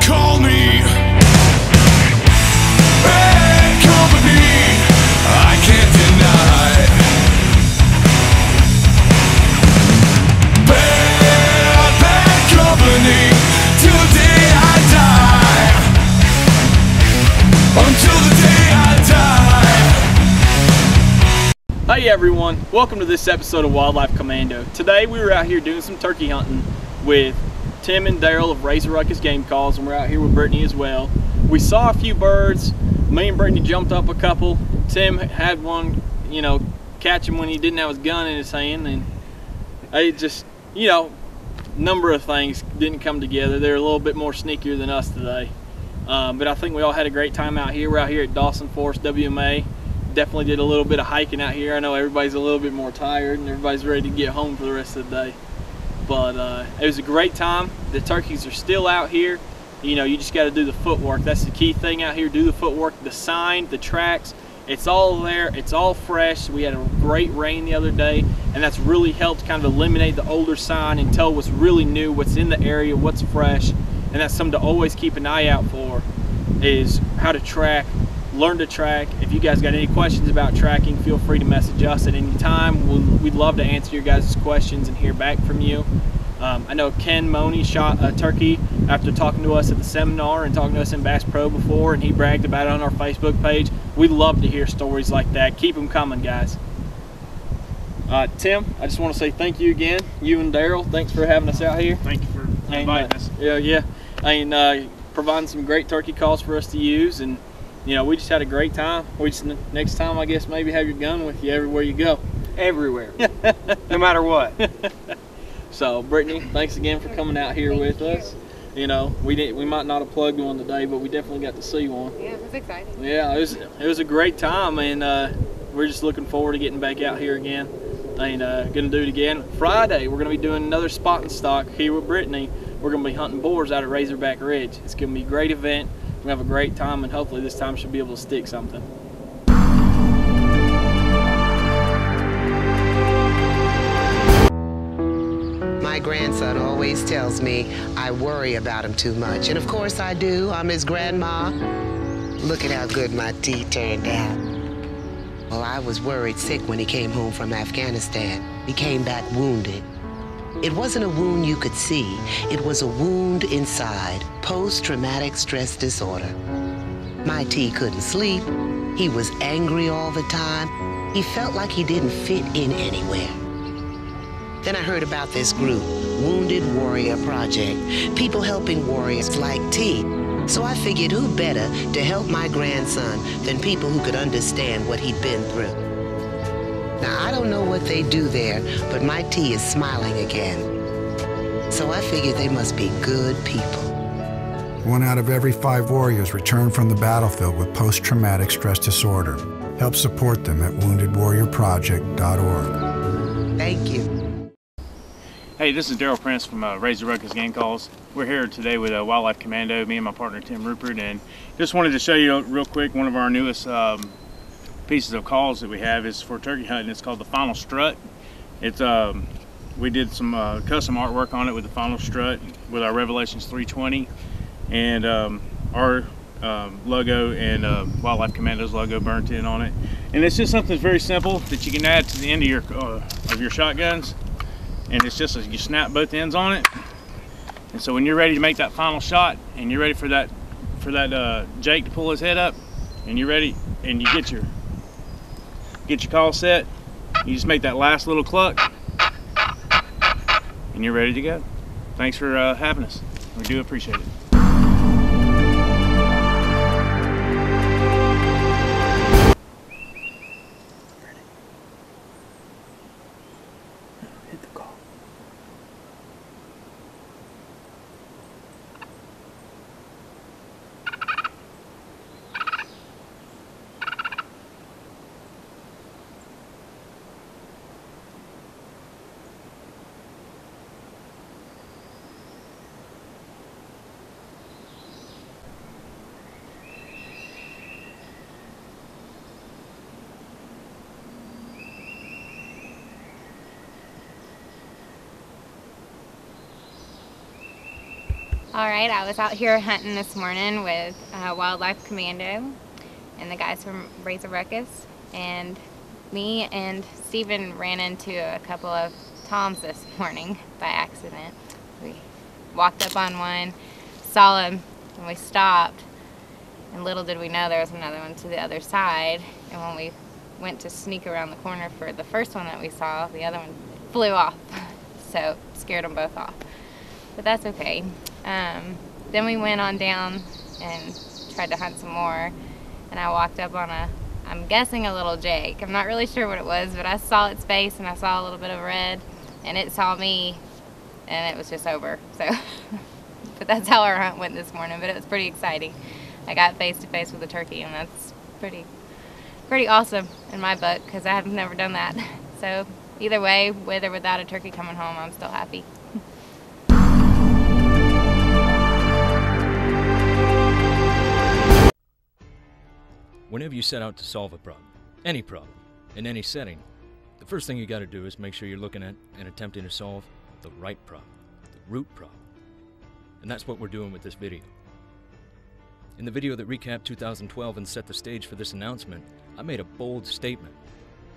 call me bad company, I can't deny. Bad company, till the day I die. Until the day I die. Hey everyone, welcome to this episode of Wildlife Commando. Today we were out here doing some turkey hunting with Tim and Daryl of Rais A Ruckus Game Calls, and we're out here with Brittney as well. We saw a few birds. Me and Brittney jumped up a couple. Tim had one, catch him when he didn't have his gun in his hand, and it just, number of things didn't come together. They're a little bit more sneakier than us today. But I think we all had a great time out here. We're out here at Dawson Forest WMA. Definitely did a little bit of hiking out here. I know everybody's a little bit more tired and everybody's ready to get home for the rest of the day. But it was a great time. The turkeys are still out here. You just got to do the footwork. That's the key thing out here. Do the footwork, the sign, the tracks. It's all there. It's all fresh. We had a great rain the other day, and that's really helped kind of eliminate the older sign and tell what's really new, what's in the area, what's fresh. And that's something to always keep an eye out for, is how to track. Learn to track. If you guys got any questions about tracking, feel free to message us at any time. We'd love to answer your guys' questions and hear back from you. I know Ken Money shot a turkey after talking to us at the seminar and talking to us in Bass Pro before, and he bragged about it on our Facebook page. We love to hear stories like that. Keep them coming, guys. Tim, I just want to say thank you again. You and Daryl, thanks for having us out here. Thank you for inviting us. Yeah. And providing some great turkey calls for us to use, and we just had a great time. We just, next time, I guess, maybe have your gun with you everywhere you go. Everywhere. No matter what. So, Brittney, thanks again for coming out here with us. We might not have plugged one today, but we definitely got to see one. Yeah, it was exciting. Yeah, it was a great time, and we're just looking forward to getting back out here again. And gonna do it again Friday. We're gonna be doing another spot and stock here with Brittney. We're gonna be hunting boars out at Razorback Ridge. It's gonna be a great event. We have a great time, and hopefully this time should be able to stick something. My grandson always tells me I worry about him too much, and of course I do. I'm his grandma. Look at how good my tea turned out. Well, I was worried sick when he came home from Afghanistan. He came back wounded. It wasn't a wound you could see. It was a wound inside, post-traumatic stress disorder. My T couldn't sleep. He was angry all the time. He felt like he didn't fit in anywhere. Then I heard about this group, Wounded Warrior Project, people helping warriors like T. So I figured who better to help my grandson than people who could understand what he'd been through. Now, I don't know what they do there, but my T is smiling again. So I figured they must be good people. 1 out of every 5 warriors return from the battlefield with post-traumatic stress disorder. Help support them at woundedwarriorproject.org. Thank you. Hey, this is Daryl Prince from Rais A Ruckus Game Calls. We're here today with Wildlife Commando, me and my partner Tim Rupert, and just wanted to show you real quick one of our newest pieces of calls that we have is for turkey hunting. It's called the Final Strut. It's we did some custom artwork on it with the Final Strut with our Revelations 320 and our logo and Wildlife Commando's logo burnt in on it. And it's just something very simple that you can add to the end of your shotguns. And it's just you snap both ends on it, and so when you're ready to make that final shot and you're ready for that Jake to pull his head up, and you're ready and you get your call set, you just make that last little cluck and you're ready to go. Thanks for having us. We do appreciate it. Hit the call. All right, I was out here hunting this morning with Wildlife Commando and the guys from Rais A Ruckus, and me and Steven ran into a couple of toms this morning by accident. We walked up on one, saw him, and we stopped, and little did we know there was another one to the other side, and when we went to sneak around the corner for the first one that we saw, the other one flew off, so scared them both off. But that's okay. Then we went on down and tried to hunt some more, and I walked up on I'm guessing a little jake. I'm not really sure what it was, but I saw its face and I saw a little bit of red, and it saw me, and it was just over. So, but that's how our hunt went this morning, but it was pretty exciting. I got face to face with a turkey, and that's pretty awesome in my book, because I have never done that. So either way, with or without a turkey coming home, I'm still happy. Whenever you set out to solve a problem, any problem, in any setting, the first thing you got to do is make sure you're looking at and attempting to solve the right problem, the root problem. And that's what we're doing with this video. In the video that recapped 2012 and set the stage for this announcement, I made a bold statement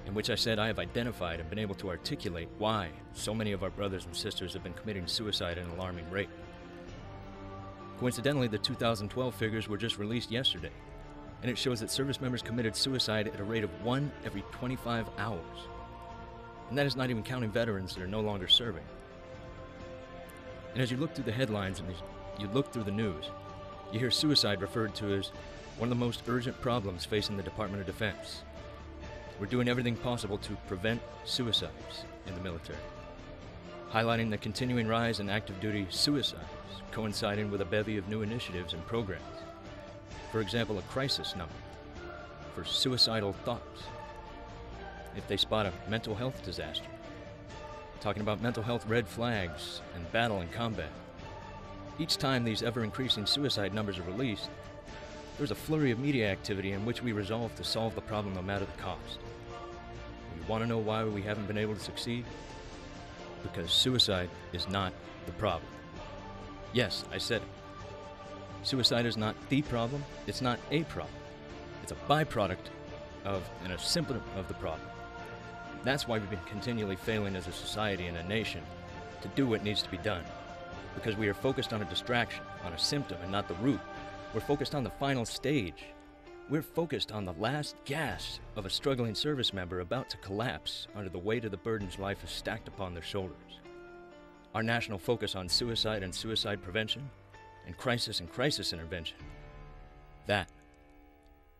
in which I said I have identified and been able to articulate why so many of our brothers and sisters have been committing suicide at an alarming rate. Coincidentally, the 2012 figures were just released yesterday, and it shows that service members committed suicide at a rate of 1 every 25 hours. And that is not even counting veterans that are no longer serving. And as you look through the headlines and you look through the news, you hear suicide referred to as one of the most urgent problems facing the Department of Defense. We're doing everything possible to prevent suicides in the military, highlighting the continuing rise in active duty suicides, coinciding with a bevy of new initiatives and programs. For example, a crisis number for suicidal thoughts if they spot a mental health disaster. Talking about mental health red flags and battle and combat. Each time these ever-increasing suicide numbers are released, there's a flurry of media activity in which we resolve to solve the problem no matter the cost. You want to know why we haven't been able to succeed? Because suicide is not the problem. Yes, I said it. Suicide is not the problem, it's not a problem. It's a byproduct of and a symptom of the problem. That's why we've been continually failing as a society and a nation to do what needs to be done. Because we are focused on a distraction, on a symptom and not the root. We're focused on the final stage. We're focused on the last gasp of a struggling service member about to collapse under the weight of the burdens life has stacked upon their shoulders. Our national focus on suicide and suicide prevention and crisis intervention. That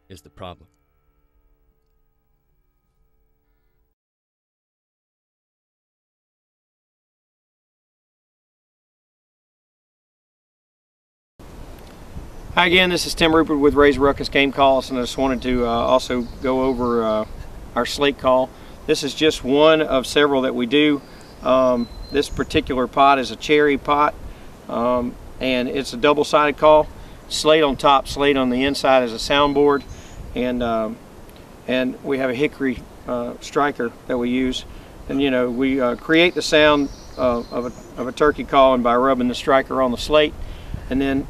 is the problem. Hi again, this is Tim Rupert with Rais A Ruckus Game Calls, and I just wanted to also go over our slate call. This is just one of several that we do. This particular pot is a cherry pot. And it's a double-sided call, slate on top, slate on the inside as a soundboard, and we have a hickory striker that we use, and you know, we create the sound of a turkey calling by rubbing the striker on the slate, and then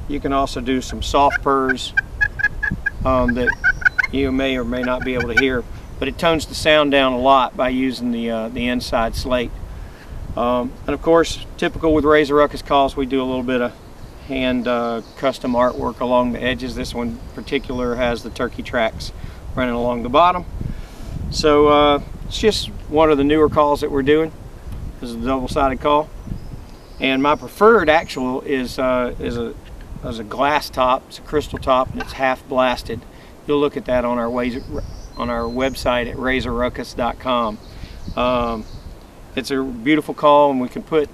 you can also do some soft purrs that you may or may not be able to hear, but it tones the sound down a lot by using the inside slate. And of course, typical with Rais A Ruckus calls, we do a little bit of hand custom artwork along the edges. This one in particular has the turkey tracks running along the bottom. So it's just one of the newer calls that we're doing. This is a double-sided call. And my preferred actual is a glass top. It's a crystal top, and it's half blasted. You'll look at that on our website at raisaruckus.com. It's a beautiful call, and we can put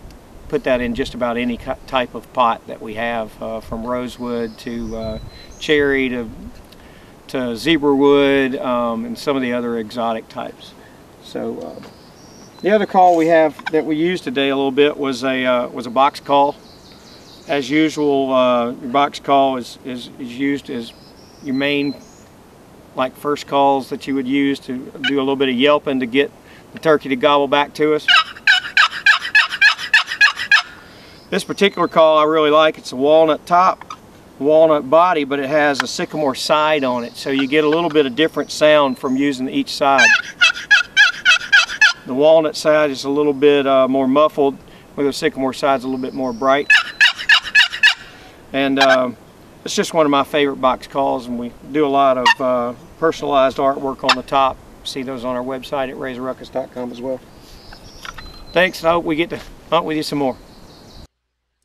that in just about any type of pot that we have, from rosewood to cherry to zebra wood, and some of the other exotic types. So the other call we have that we used today a little bit was a box call. As usual, your box call is used as your main, like, first calls that you would use to do a little bit of yelping to get the turkey to gobble back to us. This particular call I really like. It's a walnut top, walnut body, but it has a sycamore side on it, so you get a little bit of different sound from using each side. The walnut side is a little bit more muffled, where the sycamore side is a little bit more bright. And it's just one of my favorite box calls, and we do a lot of personalized artwork on the top. See those on our website at raisaruckus.com as well. Thanks, and I hope we get to hunt with you some more.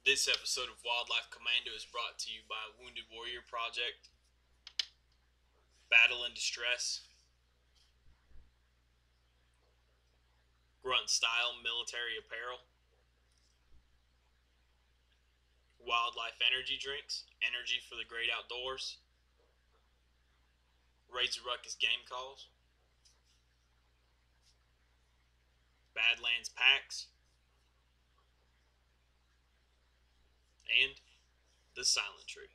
This episode of Wildlife Commando is brought to you by Wounded Warrior Project, Battle in Distress, Grunt Style Military Apparel, Wildlife Energy Drinks, Energy for the Great Outdoors, Rais A Ruckus Game Calls, Badlands Packs, and The Silent Tree.